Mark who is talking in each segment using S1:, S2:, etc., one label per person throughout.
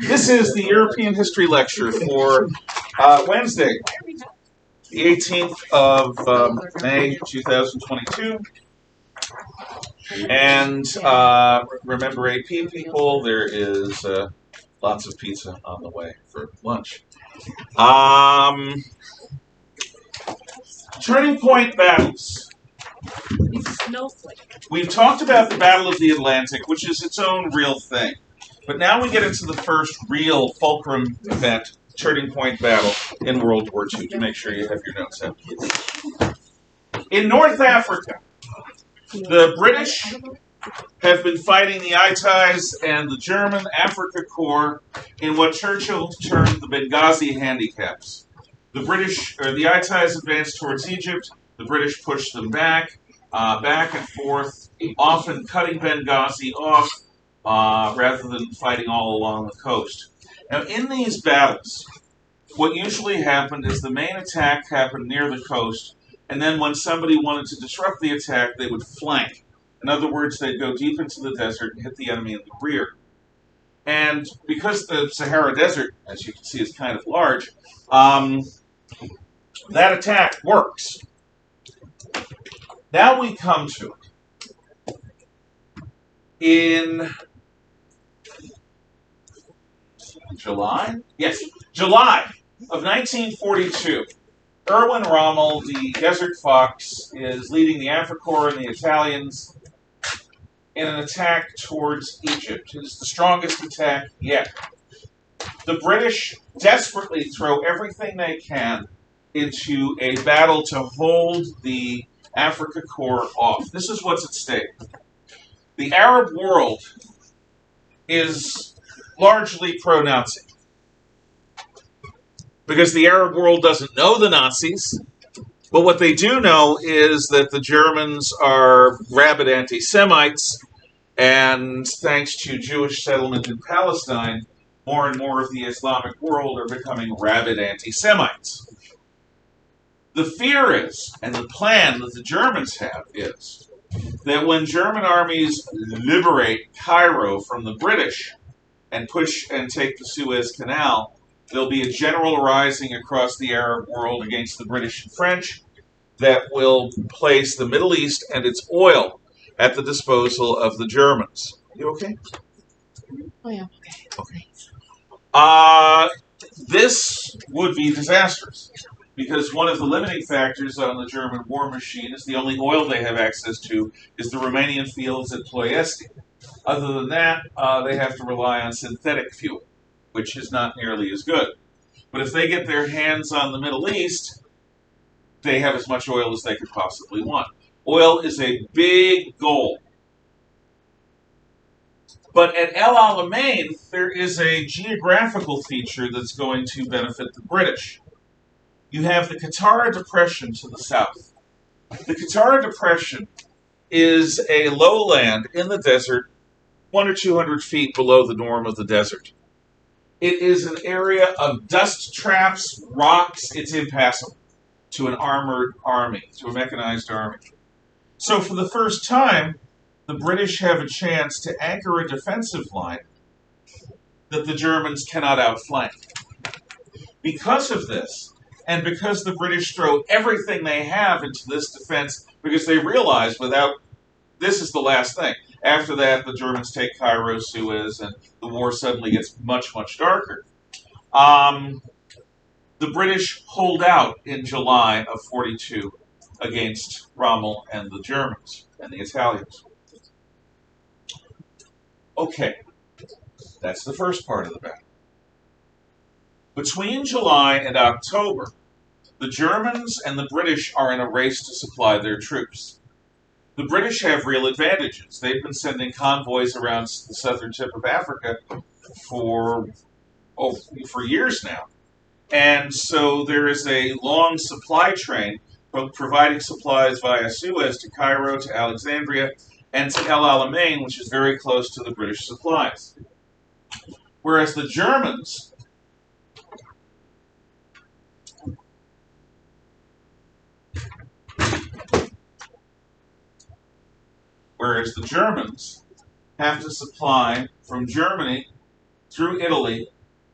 S1: This is the European History Lecture for Wednesday, the 18th of May, 2022. And remember AP people, there is lots of pizza on the way for lunch. Turning point battles. We've talked about the Battle of the Atlantic, which is its own real thing. But now we get into the first real fulcrum event, turning point battle in World War II. To make sure you have your notes out. In North Africa, the British have been fighting the Allies and the German Afrika Korps in what Churchill termed the Benghazi handicaps. The Allies advanced towards Egypt. The British pushed them back and forth, often cutting Benghazi off rather than fighting all along the coast. Now, in these battles, what usually happened is the main attack happened near the coast, and then when somebody wanted to disrupt the attack, they would flank. In other words, they'd go deep into the desert and hit the enemy in the rear. And because the Sahara Desert, as you can see, is kind of large, that attack works. Now we come to it. In July? Yes, July of 1942. Erwin Rommel, the Desert Fox, is leading the Afrika Korps and the Italians in an attack towards Egypt. It is the strongest attack yet. The British desperately throw everything they can into a battle to hold the Afrika Korps off. This is what's at stake. The Arab world is largely pro-Nazi because the Arab world doesn't know the Nazis, but what they do know is that the Germans are rabid anti-Semites, and thanks to Jewish settlement in Palestine, more and more of the Islamic world are becoming rabid anti-Semites. The fear is, and the plan that the Germans have is, that when German armies liberate Cairo from the British and push and take the Suez Canal, there'll be a general rising across the Arab world against the British and French that will place the Middle East and its oil at the disposal of the Germans. You okay?
S2: Oh, yeah.
S1: Okay. This would be disastrous, because one of the limiting factors on the German war machine is the only oil they have access to is the Romanian fields at Ploiesti. Other than that, they have to rely on synthetic fuel, which is not nearly as good. But if they get their hands on the Middle East, they have as much oil as they could possibly want. Oil is a big goal. But at El Alamein, there is a geographical feature that's going to benefit the British. You have the Qattara Depression to the south. The Qattara Depression is a lowland in the desert, 100 or 200 feet below the norm of the desert. It is an area of dust traps, rocks. It's impassable to an armored army, to a mechanized army. So for the first time, the British have a chance to anchor a defensive line that the Germans cannot outflank. Because of this, and because the British throw everything they have into this defense, because they realize this is the last thing. After that, the Germans take Cairo, Suez, and the war suddenly gets much, much darker. The British hold out in July of 42 against Rommel and the Germans and the Italians. Okay, that's the first part of the battle. Between July and October, the Germans and the British are in a race to supply their troops. The British have real advantages. They've been sending convoys around the southern tip of Africa for years now. And so there is a long supply train providing supplies via Suez to Cairo, to Alexandria, and to El Alamein, which is very close to the British supplies. Whereas the Germans have to supply from Germany through Italy,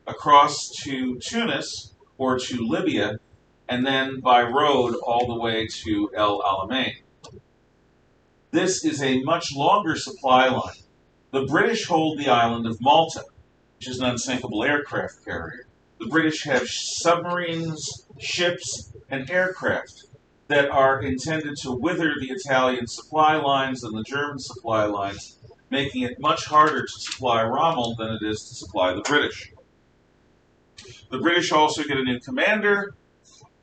S1: across to Tunis or to Libya, and then by road all the way to El Alamein. This is a much longer supply line. The British hold the island of Malta, which is an unsinkable aircraft carrier. The British have submarines, ships, and aircraft that are intended to wither the Italian supply lines and the German supply lines, making it much harder to supply Rommel than it is to supply the British. The British also get a new commander,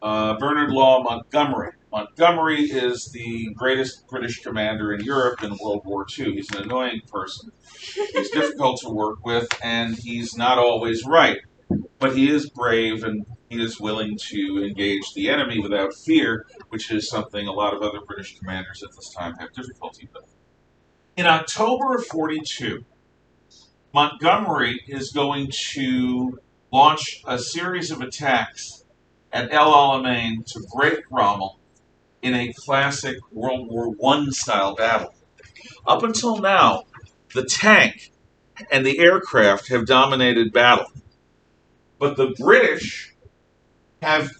S1: Bernard Law Montgomery. Montgomery is the greatest British commander in Europe in World War II. He's an annoying person. He's difficult to work with, and he's not always right. But he is brave, and he is willing to engage the enemy without fear, which is something a lot of other British commanders at this time have difficulty with. In October of 42, Montgomery is going to launch a series of attacks at El Alamein to break Rommel in a classic World War I style battle. Up until now, the tank and the aircraft have dominated battle. But the British have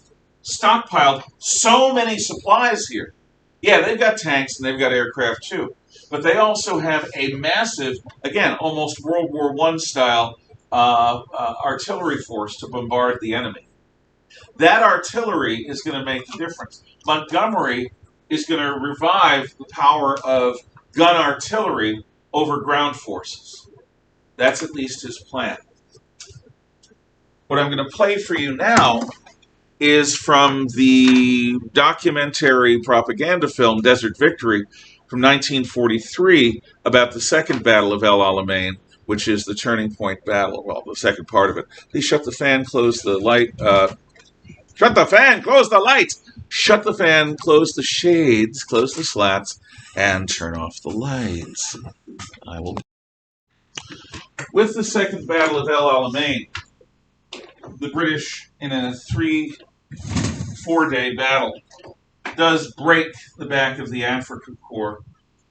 S1: stockpiled so many supplies here. Yeah, they've got tanks and they've got aircraft too. But they also have a massive, again, almost World War I style artillery force to bombard the enemy. That artillery is going to make the difference. Montgomery is going to revive the power of gun artillery over ground forces. That's at least his plan. What I'm going to play for you now is from the documentary propaganda film Desert Victory from 1943 about the second battle of El Alamein, which is the turning point battle, well, the second part of it. Please shut the fan, close the light. Shut the fan, close the light. Shut the fan, close the shades, close the slats, and turn off the lights. I will. With the second battle of El Alamein, the British, in a 3-4 day battle, does break the back of the Africa Corps,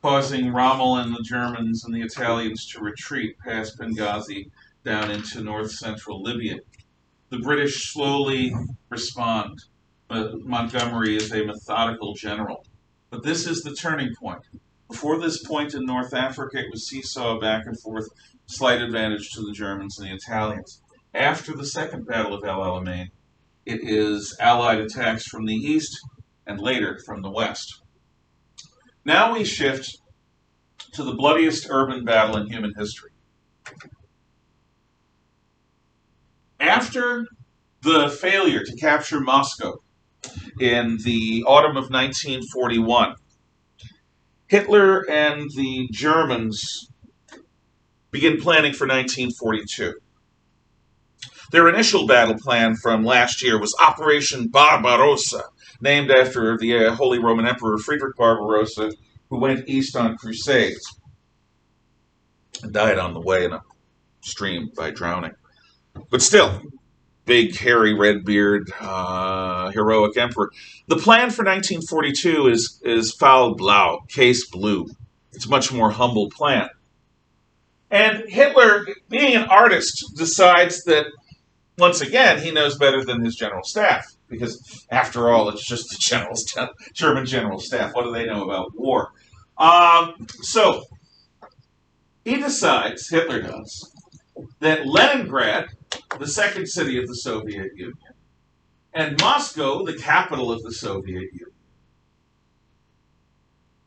S1: causing Rommel and the Germans and the Italians to retreat past Benghazi down into north-central Libya. The British slowly respond. Montgomery is a methodical general. But this is the turning point. Before this point in North Africa, it was seesaw back and forth, slight advantage to the Germans and the Italians. After the second battle of El Alamein, it is Allied attacks from the east and later from the west. Now we shift to the bloodiest urban battle in human history. After the failure to capture Moscow in the autumn of 1941, Hitler and the Germans begin planning for 1942. Their initial battle plan from last year was Operation Barbarossa, named after the Holy Roman Emperor Friedrich Barbarossa, who went east on crusades and died on the way in a stream by drowning. But still, big, hairy, red-beard, heroic emperor. The plan for 1942 is Fall Blau, case blue. It's a much more humble plan. And Hitler, being an artist, decides that, once again, he knows better than his general staff. Because, after all, it's just the German general staff. What do they know about war? So, he decides, Hitler does, that Leningrad, the second city of the Soviet Union, and Moscow, the capital of the Soviet Union,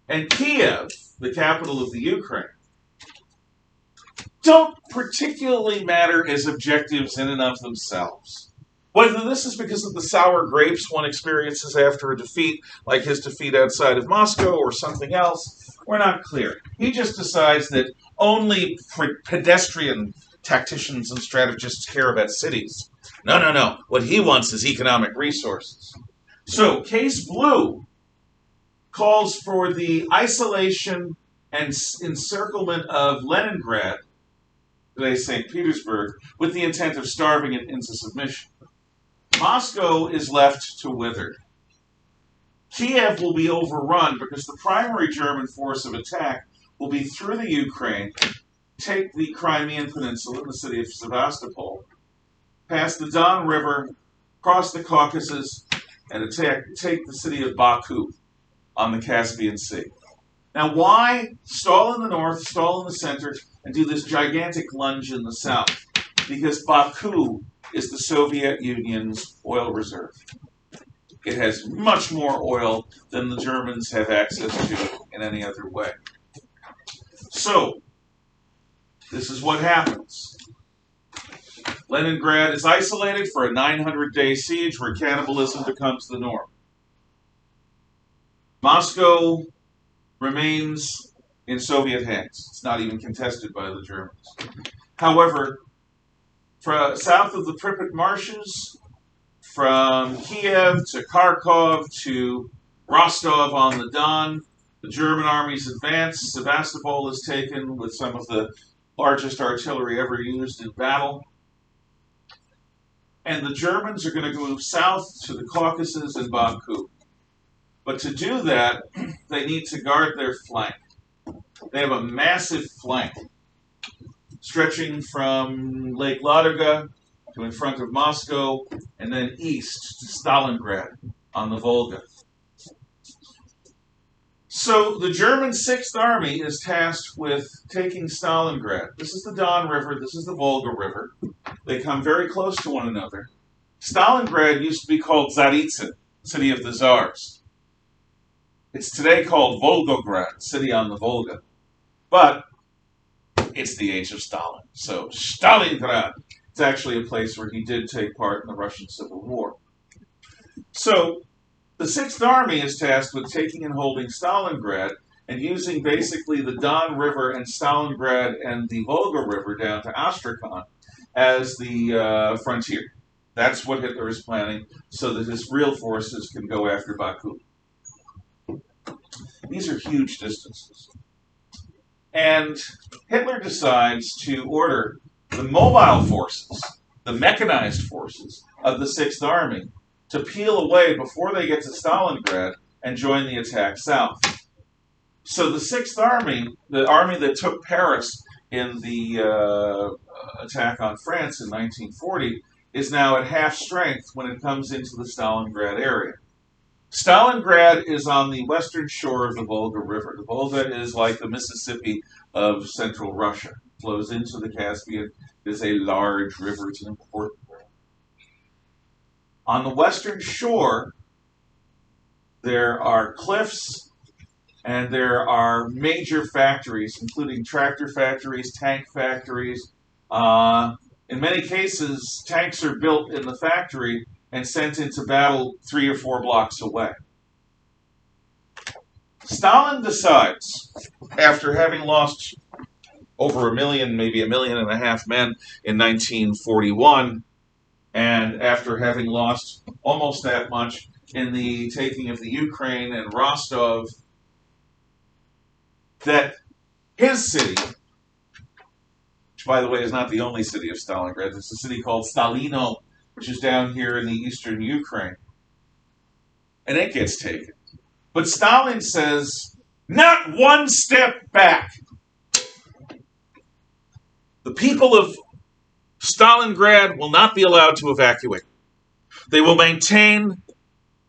S1: and Kiev, the capital of the Ukraine, don't particularly matter as objectives in and of themselves. Whether this is because of the sour grapes one experiences after a defeat, like his defeat outside of Moscow, or something else, we're not clear. He just decides that only pedestrian tacticians and strategists care about cities. No. What he wants is economic resources. So, Case Blue calls for the isolation and encirclement of Leningrad, today's St. Petersburg, with the intent of starving it into submission. Moscow is left to wither. Kiev will be overrun because the primary German force of attack will be through the Ukraine take the Crimean Peninsula in the city of Sevastopol, pass the Don River, cross the Caucasus, and take the city of Baku on the Caspian Sea. Now, why stall in the north, stall in the center, and do this gigantic lunge in the south? Because Baku is the Soviet Union's oil reserve. It has much more oil than the Germans have access to in any other way. So, this is what happens. Leningrad is isolated for a 900-day siege where cannibalism becomes the norm. Moscow remains in Soviet hands. It's not even contested by the Germans. However, south of the Pripyat marshes, from Kiev to Kharkov to Rostov-on-the-Don, the German armies advance. Sevastopol is taken with some of the largest artillery ever used in battle. And the Germans are going to move south to the Caucasus and Baku. But to do that, they need to guard their flank. They have a massive flank, stretching from Lake Ladoga to in front of Moscow, and then east to Stalingrad on the Volga. So the German 6th Army is tasked with taking Stalingrad. This is the Don River, this is the Volga River. They come very close to one another. Stalingrad used to be called Tsaritsyn, city of the Tsars. It's today called Volgograd, city on the Volga. But it's the age of Stalin. So Stalingrad, it's actually a place where he did take part in the Russian Civil War. So the 6th Army is tasked with taking and holding Stalingrad and using basically the Don River and Stalingrad and the Volga River down to Astrakhan as the frontier. That's what Hitler is planning so that his real forces can go after Baku. These are huge distances. And Hitler decides to order the mobile forces, the mechanized forces of the 6th Army, to peel away before they get to Stalingrad and join the attack south. So the 6th Army, the army that took Paris in the attack on France in 1940, is now at half strength when it comes into the Stalingrad area. Stalingrad is on the western shore of the Volga River. The Volga is like the Mississippi of central Russia. It flows into the Caspian. It is a large river. It's an important river. On the western shore, there are cliffs and there are major factories, including tractor factories, tank factories. In many cases, tanks are built in the factory and sent into battle 3 or 4 blocks away. Stalin decides, after having lost over 1 million, maybe 1.5 million men in 1941, and after having lost almost that much in the taking of the Ukraine and Rostov, that his city, which by the way is not the only city of Stalingrad, there's a city called Stalino, which is down here in the eastern Ukraine, and it gets taken. But Stalin says, not one step back. The people of Stalingrad will not be allowed to evacuate. They will maintain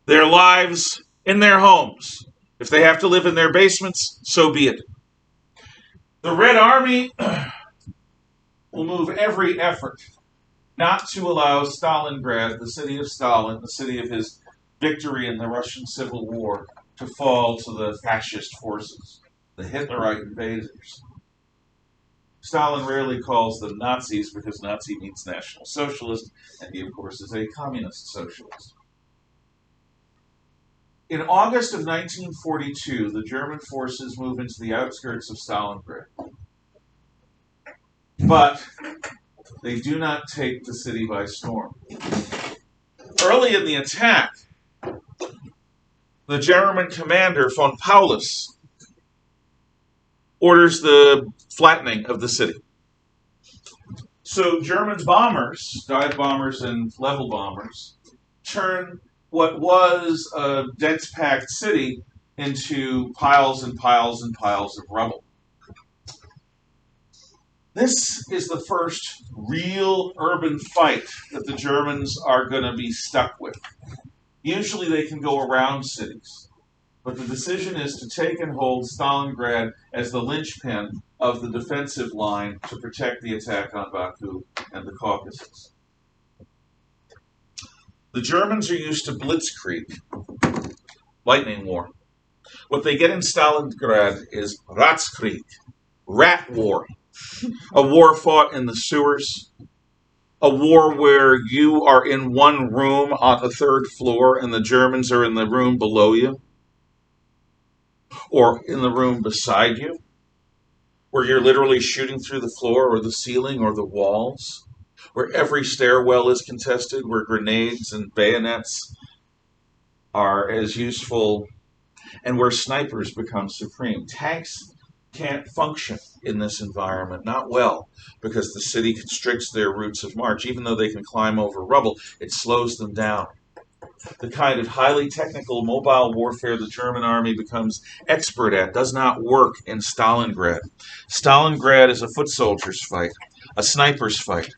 S1: their lives in their homes. If they have to live in their basements, so be it. The Red Army will move every effort not to allow Stalingrad, the city of Stalin, the city of his victory in the Russian Civil War, to fall to the fascist forces, the Hitlerite invaders. Stalin rarely calls them Nazis because Nazi means National Socialist, and he, of course, is a communist socialist. In August of 1942, the German forces move into the outskirts of Stalingrad. But they do not take the city by storm. Early in the attack, the German commander, von Paulus, orders the flattening of the city. So German bombers, dive bombers and level bombers, turn what was a dense packed city into piles and piles and piles of rubble. This is the first real urban fight that the Germans are going to be stuck with. Usually they can go around cities, but the decision is to take and hold Stalingrad as the linchpin of the defensive line to protect the attack on Baku and the Caucasus. The Germans are used to blitzkrieg, lightning war. What they get in Stalingrad is Ratskrieg, rat war, a war fought in the sewers, a war where you are in one room on the third floor and the Germans are in the room below you, or in the room beside you, where you're literally shooting through the floor or the ceiling or the walls, where every stairwell is contested, where grenades and bayonets are as useful, and where snipers become supreme. Tanks can't function in this environment, not well, because the city constricts their routes of march. Even though they can climb over rubble, it slows them down. The kind of highly technical mobile warfare the German army becomes expert at does not work in Stalingrad. Stalingrad is a foot soldier's fight, a sniper's fight.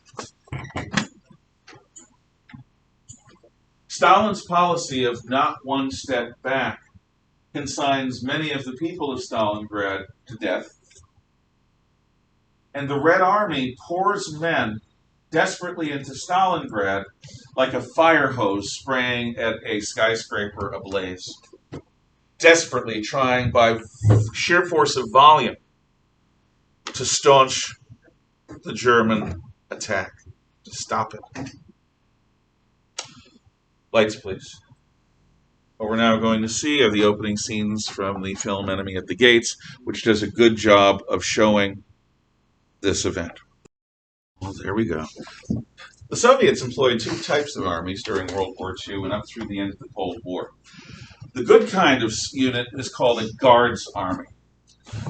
S1: Stalin's policy of not one step back consigns many of the people of Stalingrad to death. And the Red Army pours men desperately into Stalingrad like a fire hose spraying at a skyscraper ablaze. Desperately trying by sheer force of volume to staunch the German attack, to stop it. Lights, please. What we're now going to see are the opening scenes from the film Enemy at the Gates, which does a good job of showing this event. Well, there we go. The Soviets employed two types of armies during World War II and up through the end of the Cold War. The good kind of unit is called a Guards Army.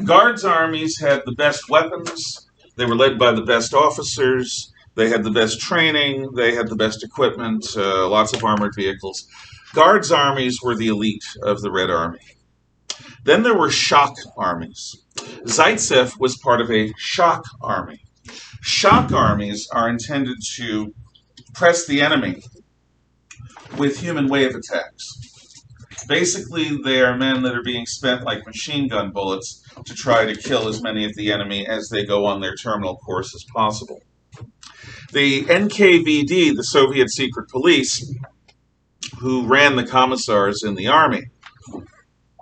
S1: Guards armies had the best weapons, they were led by the best officers, they had the best training, they had the best equipment, lots of armored vehicles. Guards armies were the elite of the Red Army. Then there were shock armies. Zaitsev was part of a shock army. Shock armies are intended to press the enemy with human wave attacks. Basically, they are men that are being spent like machine gun bullets to try to kill as many of the enemy as they go on their terminal course as possible. The NKVD, the Soviet secret police, who ran the commissars in the army,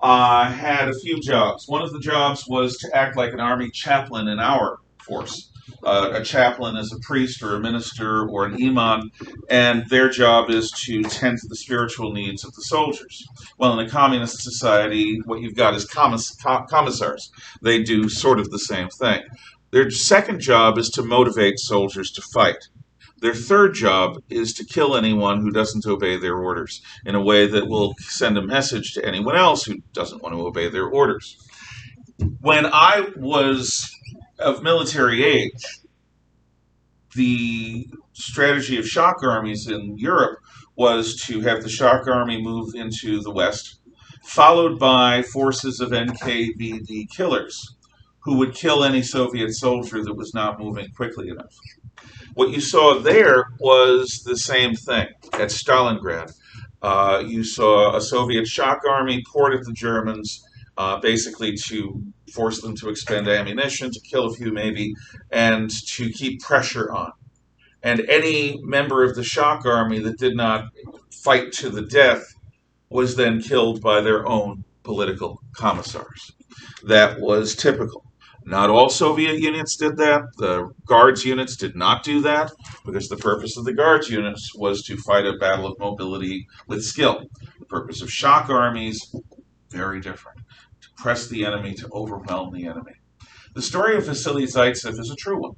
S1: had a few jobs. One of the jobs was to act like an army chaplain in our force. A chaplain is a priest or a minister or an imam, and their job is to tend to the spiritual needs of the soldiers. Well, in a communist society, what you've got is commissars. They do sort of the same thing. Their second job is to motivate soldiers to fight. Their third job is to kill anyone who doesn't obey their orders in a way that will send a message to anyone else who doesn't want to obey their orders. When I was of military age, the strategy of shock armies in Europe was to have the shock army move into the West, followed by forces of NKVD killers who would kill any Soviet soldier that was not moving quickly enough. What you saw there was the same thing at Stalingrad. You saw a Soviet shock army poured at the Germans, basically to force them to expend ammunition, to kill a few maybe, and to keep pressure on. And any member of the shock army that did not fight to the death was then killed by their own political commissars. That was typical. Not all Soviet units did that. The Guards units did not do that, because the purpose of the Guards units was to fight a battle of mobility with skill. The purpose of shock armies, very different. To press the enemy, to overwhelm the enemy. The story of Vasily Zaitsev is a true one.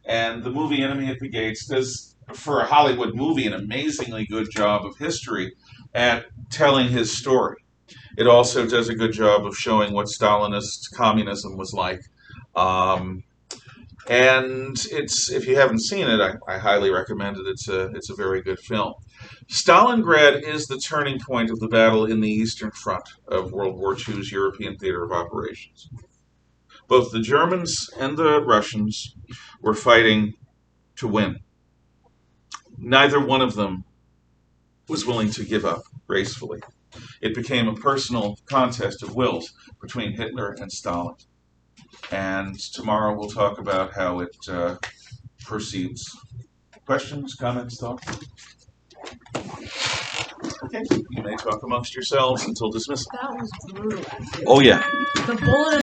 S1: And the movie Enemy at the Gates does, for a Hollywood movie, an amazingly good job of history at telling his story. It also does a good job of showing what Stalinist communism was like. And it's, if you haven't seen it, I highly recommend it. It's a very good film. Stalingrad is the turning point of the battle in the Eastern Front of World War II's European theater of operations. Both the Germans and the Russians were fighting to win. Neither one of them was willing to give up gracefully. It became a personal contest of wills between Hitler and Stalin. And tomorrow we'll talk about how it proceeds. Questions, comments, thoughts? Okay, you may talk amongst yourselves until dismissal.
S2: That was brutal.
S1: Oh, yeah.
S2: The bullet